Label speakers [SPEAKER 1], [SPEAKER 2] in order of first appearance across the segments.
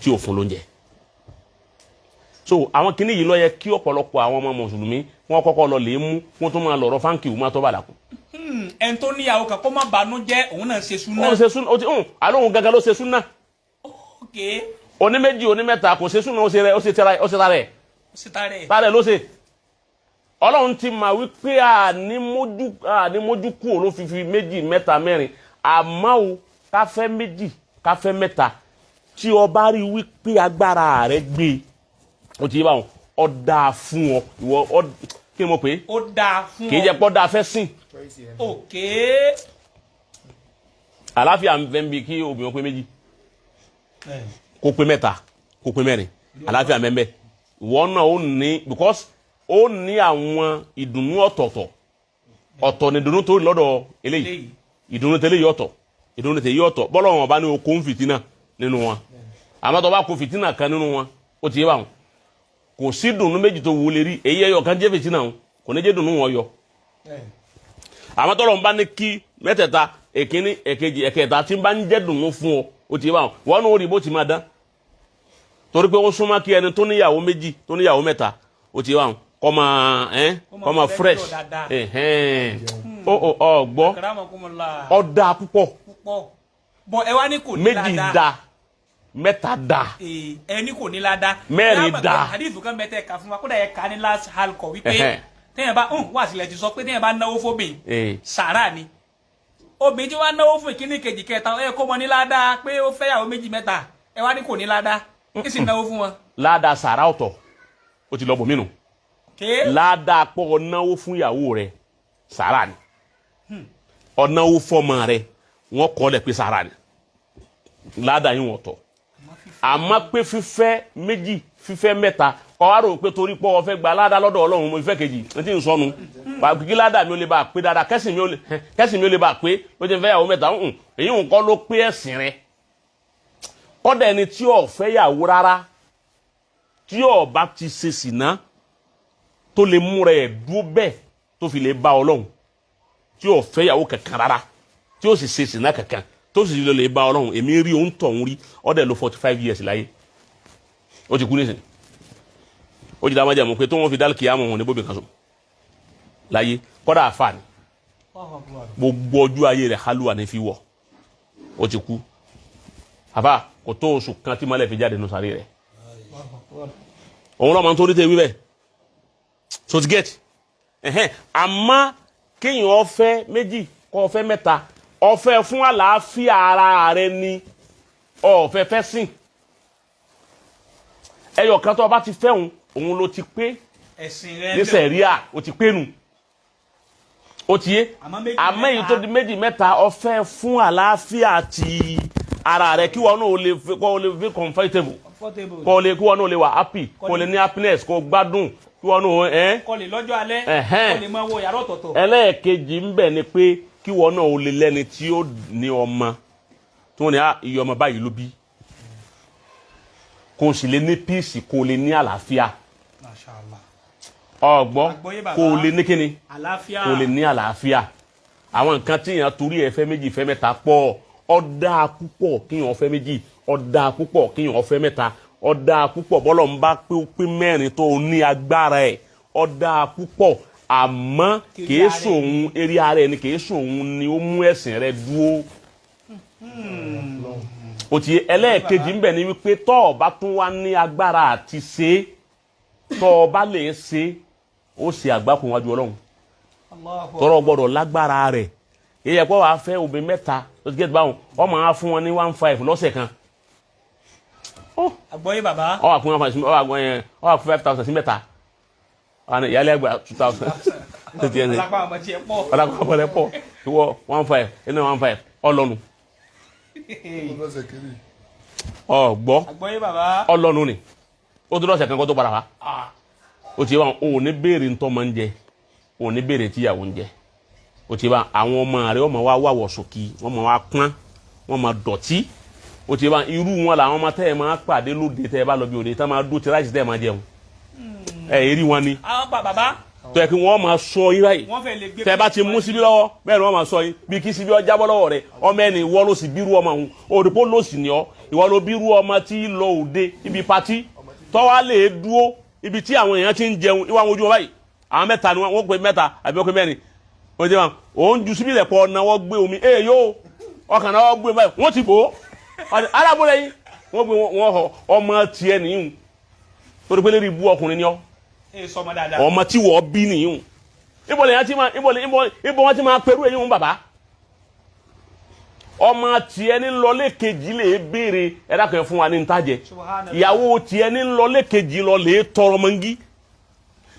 [SPEAKER 1] tí ò fún lóúnjẹ. So àwọn kinní yìí ló yẹ kí ọ̀pọ̀lọpọ̀ àwọn ọmọ mùsùlùmí wọ́n kọ́kọ́ lọ lè mú wọ́n tún máa lọ̀rọ̀ fáńkì wọ́n máa tọ́ bàdàkù.
[SPEAKER 2] ẹni tó níyàwó kan kó má banú jẹ́ òun náà ṣe súnà.
[SPEAKER 1] ó ṣe súnà ó ti àlóhùn gangan ló ṣe súnà.
[SPEAKER 2] ok.
[SPEAKER 1] oní méjì oní mẹ́ta kò ṣe súnà ó ṣe tarẹ̀ ló ṣe. Ọlọ́run ti mà wípé àní mójú kú òun ló fi méjì mẹ́ta mẹ́rin àmọ́ o ká fẹ́ méjì ká fẹ́ mẹ́ta tí o bá rí wípé agbára rẹ gbé o ti yé báwọn ọ dáa fún ọ ìwọ kí ni mo pè é.
[SPEAKER 2] ó dáa fún ọ
[SPEAKER 1] kì í jẹ́ pọ́ dáa fẹ́ sìn.
[SPEAKER 2] ok.
[SPEAKER 1] àlàáfíà ń fẹ́ bí kí obìnrin pé méjì kó pé mẹ́ta kó pé mẹ́rin àlàáfíà mẹ́mbẹ́ ìwọ náà ó ní because ó ní àwọn ìdùnnú ọ̀tọ̀ ní ìdùnnú tó lọ́dọ̀ eléyìí ìdùnnú tẹ́lẹ̀ yìí ọ̀tọ̀ ìdùnnú tẹ́lẹ̀ yìí ọ̀tọ̀ bọ́lọ̀ wọn bá ní okòó fìtínà nínú wọn àmọ́ tó bá kó fìtínà kan nínú wọn ó ti yé báwọn kò sí dùnnú méjì tó wù lè rí èyí ẹyọ kan jẹ́ fìtínà wọn kò ní jẹ́ dùnnú wọn yọ àmọ́ tọ́lọ̀ ń bá ní kí mẹ́tẹ̀ẹ̀ta èkíní èkejì ẹ̀kẹta tí ń bá ń jẹ́ dùnnú fún ọ ó ti yé báwọn wọn ní orí bó ti máa dán torí pé ó súnmọ́ kí ẹni tó níyàwó méjì tó níyàwó mẹ́ta ó ti yé báwọn kọ́mọ fresh gbọ́ ọ̀dà púpọ̀
[SPEAKER 2] bọ̀ ẹ wá ní kò ní ládàá
[SPEAKER 1] méjì da mẹ́ta da
[SPEAKER 2] ẹni kò ní ládàá
[SPEAKER 1] mẹ́rin da
[SPEAKER 2] hadith kan mẹ́tẹ̀ ká fún wa kódà yẹ ká ní last halkọ wípé téèyàn bá wà sílẹ̀ ti sọ pé téèyàn bá náwó fóbìn sàrà ni obìnrin tí wàá náwó fún ìkíní kejì kẹta ẹ kó mọ ní ládàá pé ó fẹ́yàwó méjì mẹ́ta ẹ wá ní kò ní ládàá kí sì náwó fún wọn.
[SPEAKER 1] ládàá sàrà ọ̀tọ̀ ó ti lọ bòmínú ládàá pọ̀ ọ̀náwó fún ìyàwó rẹ̀ sàrà ni ọ̀náwó fọ́mọ rẹ̀ wọ́n kọ́ lẹ̀ pé sàrà ni ládàá yín wọ̀n tọ̀ àmọ́ pé fífẹ́ méjì fífẹ́ mẹ́ta kọ́ wá rò pé torí pé ó fẹ́ gba ládàá lọ́dọ̀ Ọlọ́run mo fẹ́ kejì ní tí ń sọnù kí ládàá mi ò lè bá a pé dáadáa kẹ́sìn mi ò lè bá a pé ló ti fẹ́ yàwó mẹ́ta èyí ń kọ́ ló pé ẹ̀sìn rẹ̀ kọ́dà ẹni tí ò fẹ́ yàwó rárá tí ò bá ti ṣe sìná tó lè múra ẹ̀ dúró bẹ́ẹ̀ tó fi lè bá Ọlọ́run tí ò fẹ́ yàwó kankan rárá tí ó sì ṣe sìná kankan tó sì lè bá Ọlọ́run èmi rí òun tọ̀ ń rí ọ̀dẹ̀ ló 45 years láyé ó ti kú nísìnyí ó jìdá májàmú pé tó wọ́n fi dálkì àmọ́ wọn ní bóbi kan so láyé kọ́dà àfààní gbogbo ọjọ́ ayé rẹ̀ halluwa ní fi wọ̀ ó ti kú àbá kò tó oṣù kan tí mọ́lẹ̀ fi jáde nù sáré rẹ̀ òun lọ́mọ tó rí tẹ́ wí bẹ́ẹ̀ so ti get àmọ́ kéèyàn ọ̀fẹ́ méjì kọ́ ọ̀fẹ́ mẹ́ta ọ̀fẹ́ fún àlàáfíà ara rẹ̀ ni ọ̀fẹ́ fẹ́ sìn ẹyọ kan tó bá ti fẹ́ òun ló ti pé ní sẹ̀ríà ó ti pé nu ó ti yé àmọ́ èyí tó di méjì mẹ́ta ọ̀fẹ́ fún àlàáfíà ti ara rẹ̀ kí wọn náà lè fi comfortable kí wọn náà lè wà happy kó lè ní happiness kó gbádùn kí wọn náà
[SPEAKER 2] kó lè lọ́jọ́ alẹ́ kó lè máa wo yàrá ọ̀tọ̀ọ̀tọ̀.
[SPEAKER 1] ẹlẹ́ẹ̀kejì ń bẹ ni pé kí wọn náà lè lẹ́ni tí ó ní ọmọ tí wọ́n ní iye ọmọ báyìí ló bí kó sì lè ní peace kó lè ní àlàáfíà ọgbọ́n kó lè ní kíni kó lè ní àlàáfíà àwọn nǹkan tí èèyàn torí ẹ fẹ́ méjì fẹ́ mẹ́ta pọ̀ ọ̀dà púpọ̀ kíyàn fẹ́ méjì ọ̀dà púpọ̀ kíyàn fẹ́ mẹ́ta ọ̀dà púpọ̀ bọ́lọ̀ ń bá pé mẹ́rin tó ní agbára ẹ̀ ọ̀dà púpọ̀ àmọ́ kìí sòun eré ara ẹni kìí sòun ni ó mú ẹ̀sìn rẹ dúró ó ti ẹlẹ́ẹ̀kejì ń bẹ ní wípé tọ́ ọ bá tún wá ní agbára àti ṣe tọ́ ọ bá lè ṣe ó ṣe àgbákùn wájú Ọlọ́run tọ́rọ gbọ́dọ̀ lágbára rẹ̀ èyí ẹ̀pọ̀ wàá fẹ́ obìnrin mẹ́ta ó ti gẹ́tù báwọn ọmọ á fún wọn ní 1.5 lọ́sẹ̀ kan
[SPEAKER 2] àgbọ̀yé bàbá
[SPEAKER 1] ọ wà fún 5,000 sí mẹ́ta ìyálẹ̀ ẹgbà 2,000
[SPEAKER 2] alápá ọmọ tiẹ̀ pọ̀
[SPEAKER 1] alápá ọmọ rẹ̀ pọ̀ ìwọ 1.5 inú 1.5 ọlọ́nu ọgbọ́ ọlọ́nu ni ó tó lọ́sẹ̀ kan kó tó padà wá ó ti wá òun ní béèrè ntọ́ máa ń jẹ òun ní béèrè tíyàwó ń jẹ ó ti wá àwọn ọmọ rẹ̀ wọ́n máa wá wàwọ̀ sókè wọ́n máa wá pọ́n wọ́n máa dọ̀tí ó ti wá irú wọn làwọn ọmọ tẹ́ ẹ máa pàdé lóde tẹ́ ẹ bá lọ bí òde tẹ́ máa dó ti ráìsì tẹ́ ẹ máa jẹun èrí wọn ni
[SPEAKER 2] bàbá
[SPEAKER 1] tó yẹ kí wọ́n máa sọ irá yìí tẹ́ bá ti mú síbí lọ́wọ́ bẹ́ẹ̀ ni wọ́n máa sọ yìí bí kí síbí ọ jábọ́ lọ́wọ́ rẹ̀ ọmọ ẹni wọ́ ló sì bírú ọmọ òun òdìpó ló sì ní ọ ìwọ ló bírú ọmọ tí lọ òde ibi pati tọ́wá lè dúó ibi tí àwọn èèyàn ti ń jẹun ìwà ojú wọn báyìí àwọn mẹ́ta ni wọ́n pè mẹ́ta àbí wọ́n pè mẹ́rin wọ́n jẹ́ wọn òun ju síbílẹ̀ pọ̀ náà wọ́n gbé omi yóò ọkàn náà wọ́n gbé báyìí wọ́n ti bò ó alábòrè yìí wọ́n gbé wọn họ ọmọ tiẹ̀ nìyún torí pé lérí ibú ọkùnrin ni ọ́ ọmọ tí wọ́n bí nìyún ibo wọn ti máa pẹ̀lú ẹ̀yìn bàbá ọmọ tiẹ̀ ní lọlé kejì lè béèrè ẹ̀dá kan fún wa ní ntajẹ ìyàwó tiẹ̀ ní lọlé kejì lọ lè tọrọ mọ́ngí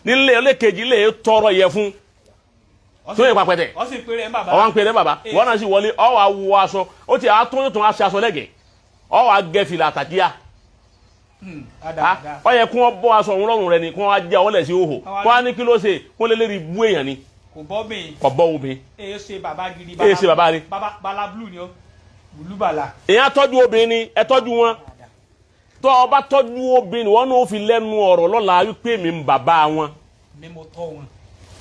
[SPEAKER 1] nílé lọlé kejì lè tọrọ yẹ fún tó yẹ pàpẹ́tẹ̀ ọwọ́ ń pèrè bàbá wọ́n náà sì wọlé ọwọ́ awọ aṣọ ó ti àtúntò aṣọ lẹ́gẹ̀ẹ́ ọwọ́ agẹ́fìlà àtàkíyà ọ yẹ kí wọ́n bọ́ aṣọ òun lọ́rùn rẹ ni kí wọ́n á jẹ́ ọlẹ̀ sí òhò kí wọ́n á ní kí ló ṣe kó lè lérí bú èèyàn ni kò bọ́ obìnrin
[SPEAKER 2] èyí ṣe bàbá gidi
[SPEAKER 1] èyí ṣe bàbá rí
[SPEAKER 2] bala blue ni ó bùlú bala.
[SPEAKER 1] èyàn tọ́jú obìnrin ni ẹ tọ́jú wọn tó o bá tọ́jú obìnrin wọn náà fi lẹ́nu ọ̀rọ̀ lọ́la wípé mi ń bàbá wọn
[SPEAKER 2] ni mo tọ́ wọn.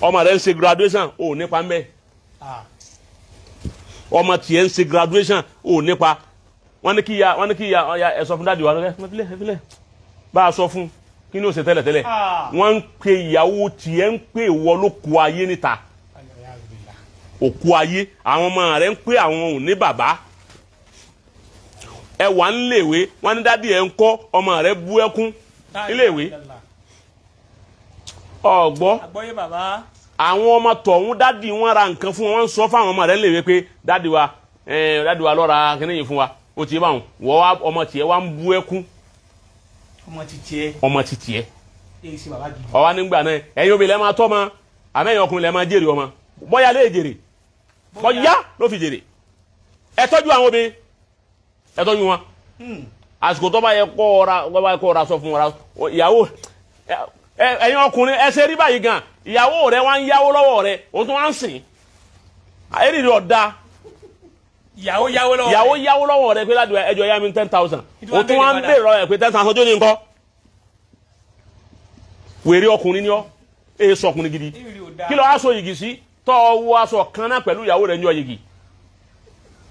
[SPEAKER 1] ọmọ rẹ ń ṣe graduation ò nípa ń bẹ ọmọ tiẹ̀ ń ṣe graduation ò nípa wọ́n ní kí ya ẹ sọ fún dáàdi wa ẹ bá a sọ fún kí ni ó ṣe tẹ́lẹ̀tẹ́lẹ̀ wọ́n ń pe ìyàwó tiẹ̀ ń pè wọ́ ló kú ayé níta òkú ayé àwọn ọmọ rẹ̀ ń pè àwọn ò ní bàbá ẹ wà ń léèwé wọ́n ní dáàdi ẹ̀ ń kọ́ ọmọ rẹ̀ bú ẹkún níléèwé ọgbọ́ àwọn ọmọ tọ̀hún dáàdi wọn ra nǹkan fún wọn sọ fáwọn ọmọ rẹ̀ léèwé pé dáàdi wa lọ́ra kíní yìí fún wa ó ti bá wọn wọ́n ọmọ tiẹ̀ wá ń bú ẹkún ọmọ ti tiẹ̀ ọwọ́ nígbà náà ẹ̀yin obìnrin lẹ́ máa tọ́ ma àmẹ́yìn ọkùnrin lẹ́ máa jèrè ọmọ bọ́yá lè jèrè bọ́yá ló fi jèrè ẹ tọ́jú àwọn obìnrin ẹ tọ́jú wọn àsìkò tó bá yẹ kó ra sọ fún wọn ìyàwó ẹ̀yin ọkùnrin ẹ ṣe rí báyìí gan ìyàwó rẹ wá ń yáwó lọ́wọ́ rẹ o tún wá ń sìn èrè rẹ ọ̀dà
[SPEAKER 2] ìyàwó yáwó
[SPEAKER 1] lọ́wọ́ rẹ pé láti ẹjọ́ yá mi 10,000 o tún wá ń bèèrè lọ́wọ́ rẹ pé 10,000 ọjọ́ ní nǹkan wèrè ọkùnrin ni ọ́ èyí sọ ọkùnrin gidi kí ló aṣọ yìgì sí tọ́ wọ aṣọ kan náà pẹ̀lú ìyàwó rẹ̀ ní ọ̀yìgì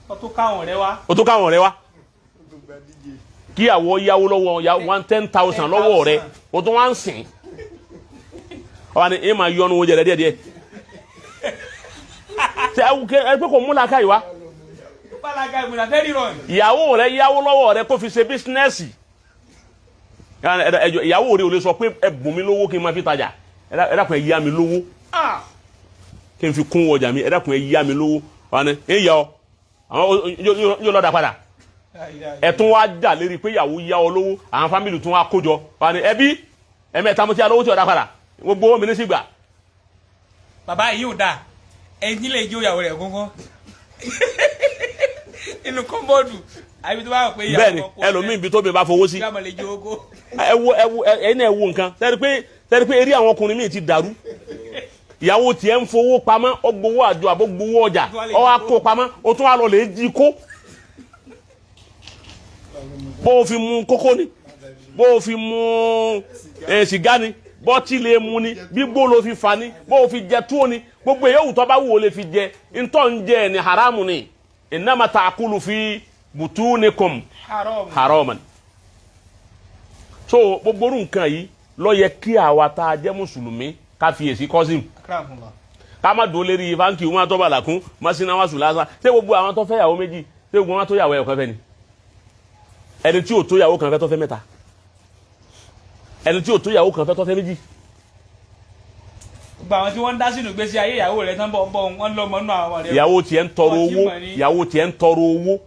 [SPEAKER 2] o tún káwọn
[SPEAKER 1] rẹ wá kí àwọ̀ yáwó lọ́wọ́ 10,000 lọ́wọ́ rẹ o tún wá ń sìn ọ̀wá ni ẹ máa yọnu oúnjẹ rẹ díẹ̀díẹ̀ ẹ pé kò múlá káyìí wá ìyàwó rẹ yáwó lọ́wọ́ rẹ kó fi ṣe bísínẹ́sì ìyàwó rẹ ò lè sọ pé ẹ bùn mi lówó kí n máa fi tajà ẹ dákun ẹ yá mi lówó kí n fi kún ọjà mi ẹ dákun ẹ yá mi lówó wọn ẹ yá ọ àwọn yóò lọ́dà padà ẹ tún wá jà lérí pé ìyàwó yá ọ lówó àwọn fámìlì tún wá kójọ wọn ẹbí ẹ̀mẹ́ta mo ti yá lówó tí ọ̀dà padà gbogbo owó mi ní sí gbà.
[SPEAKER 2] bàbá yìí ò dáa ẹ̀yin lè jó ìyàwó rẹ̀ gángan inú kọ́ńbọ́ọ̀dù àbí tó bá wà pé ìyàwó
[SPEAKER 1] bẹ́ẹ̀ni ẹlòmíì ibi tó bí bá fowó sí ẹ̀yin náà ẹ wo nǹkan tẹ́rí pé eré àwọn ọkùnrin míì ti dàrú ìyàwó tiẹ̀ ń fowó pamọ́ ó gbowó àjọ àbó gbowó ọjà ó wá kó pamọ́ ó tún wá lọ lè jí kó bó o fi mu kókó ni bó o fi mu sìgá ni bọ́tí lè mu ni gbígbó ló fi fa ni bó o fi jẹ túwó ni gbogbo èyí òwúntọ́ bá wù ó lè fi jẹ ntọ́ ń jẹ ní haramu ni innama ta'kulu fi butunikum haraman so gbogbo nǹkan yìí ló yẹ kí àwa tá a jẹ́ mùsùlùmí ká fiyèsí kọ́sìm ká má dúró lérí báńkì wọn tó bàlà kún masina wa sùlásà ṣé gbogbo àwọn tó fẹ́ yàwó méjì ṣé gbogbo wọn tó yàwó ẹ̀kọ́ fẹ́ ni ẹni tí ò tó yàwó kan fẹ́ tó fẹ́ mẹ́ta ẹni tí ò tó yàwó kan fẹ́ tó fẹ́ méjì.
[SPEAKER 2] gbogbo àwọn tí wọ́n ń dá sínú gbèsè ayé ìyàwó rẹ̀ tán bọ̀ wọ́n lọ́mọ nínú àwọn rẹ̀.
[SPEAKER 1] ìyàwó tiẹ̀ ń tọrọ owó